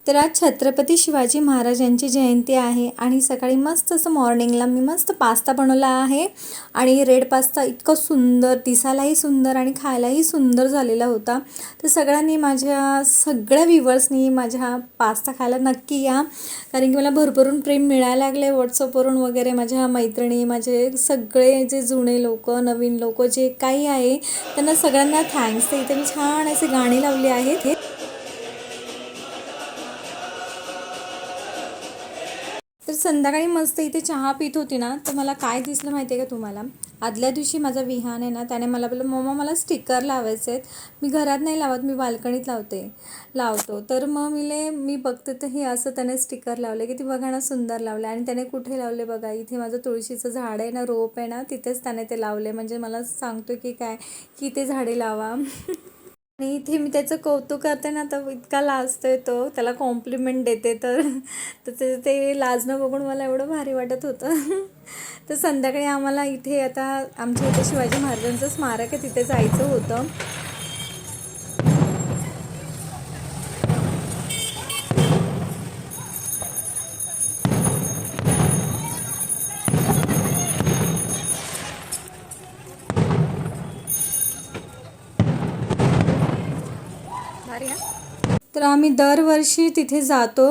तर आज छत्रपती शिवाजी महाराजांची जयंती आहे आणि सकाळी मस्त असं मॉर्निंगला मी मस्त पास्ता बनवला आहे आणि रेड पास्ता इतकं सुंदर, दिसायलाही सुंदर आणि खायलाही सुंदर झालेला होता. तर सगळ्यांनी माझ्या सगळ्या व्ह्यूवर्सनी माझ्या पास्ता खायला नक्की या, कारण की मला भरभरून प्रेम मिळायला लागले व्हॉट्सअपवरून वगैरे. माझ्या मैत्रिणी, माझे सगळे जे जुने लोक, नवीन लोक जे काही आहे त्यांना सगळ्यांना थँक्स. तर इथे मी छान असे गाणी लावली आहेत. तर संध्याकाळी मस्त इथे चहा पित होती ना, तर मला काय दिसलं माहिती आहे का तुम्हाला? आदल्या दिवशी माझा विहान आहे ना, त्याने मला बोललं, मम्मा मला स्टिकर लावायचे आहेत. मी घरात नाही लावत, मी बाल्कनीत लावतो. तर मग मी बघते तर हे असं त्याने स्टिकर लावले, की ती बघा ना सुंदर लावले. आणि त्याने कुठे लावले बघा, इथे माझं तुळशीचं झाड आहे ना, रोप आहे ना, तिथेच त्याने ते लावले. म्हणजे मला सांगतो की काय, की ते झाडे लावा. आणि इथे मी त्याचं कौतुक करते ना, तर इतका लाजतोय तो, त्याला कॉम्प्लिमेंट देते. तर ते लाजणं बघून मला एवढं भारी वाटत होतं. तर संध्याकाळी आम्हाला इथे आता आमच्या इथे शिवाजी महाराजांचं स्मारक आहे, तिथे जायचं होतं. भारी ना? तर आम्ही दरवर्षी तिथे जातो.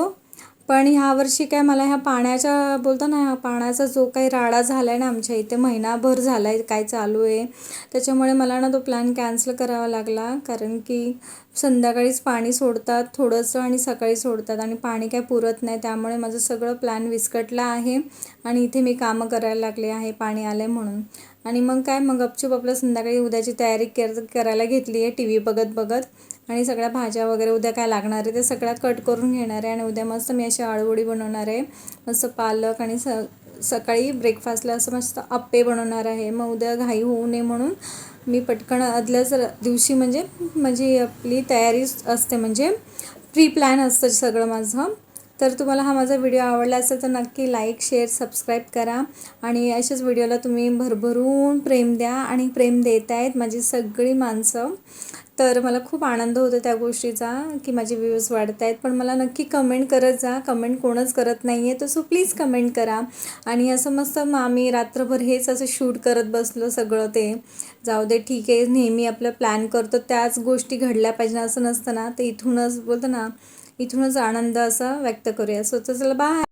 पण ह्यावर्षी काय मला ह्या पाण्याच्या बोलतो ना, ह्या पाण्याचा जो काही राडा झाला आहे ना आमच्या इथे, महिनाभर झाला आहे काय चालू आहे, त्याच्यामुळे मला ना तो प्लॅन कॅन्सल करावा लागला. कारण की संध्याकाळीच पाणी सोडतात थोडंसं आणि सकाळी सोडतात आणि पाणी काय पुरत नाही. त्यामुळे माझं सगळं प्लॅन विस्कटलं आहे आणि इथे मी कामं करायला लागले आहे पाणी आलं आहे म्हणून. आणि मग काय, मग गपचूप आपलं संध्याकाळी उद्याची तयारी करायला घेतली आहे टी व्ही बघत बघत. आणि सगळ्या भाज्या वगैरे उद्या काय लागणार आहे ते सगळ्या कट करून घेणार आहे. आणि उद्या मस्त मी अशी आळूवडी बनवणार आहे, मस्त पालक. आणि सकाळी ब्रेकफास्टला असं मस्त आप्पे बनवणार आहे. मग उद्या घाई होऊ नये म्हणून मी पटकन आदल्याच दिवशी म्हणजे आपली तयारी असते, म्हणजे प्री प्लॅन असतं सगळं माझं. तर तुम्हाला हा माझा व्हिडिओ आवडला असेल तर नक्की लाईक, शेअर, सबस्क्राईब करा. आणि अशाच व्हिडिओला तुम्ही भरभरून प्रेम द्या आणि प्रेम देत आहेत माझी सगळी माणसं. तर मला खूप आनंद होतो त्या गोष्टीचा, की माझे व्ह्यूज वाढत आहेत. पण मला नक्की कमेंट करत जा, कमेंट कोणच करत नाही आहे, तर सो प्लीज कमेंट करा. आणि असं मस्त मग आम्ही रात्रभर हेच असं शूट करत बसलो सगळं. ते जाऊ दे, ठीक आहे, नेहमी आपलं प्लॅन करतो त्याच गोष्टी घडल्या पाहिजे असं नसतं ना. तर इथूनच बोलतो ना, इथूनच आनंद असा व्यक्त करूया. सो चला बाय.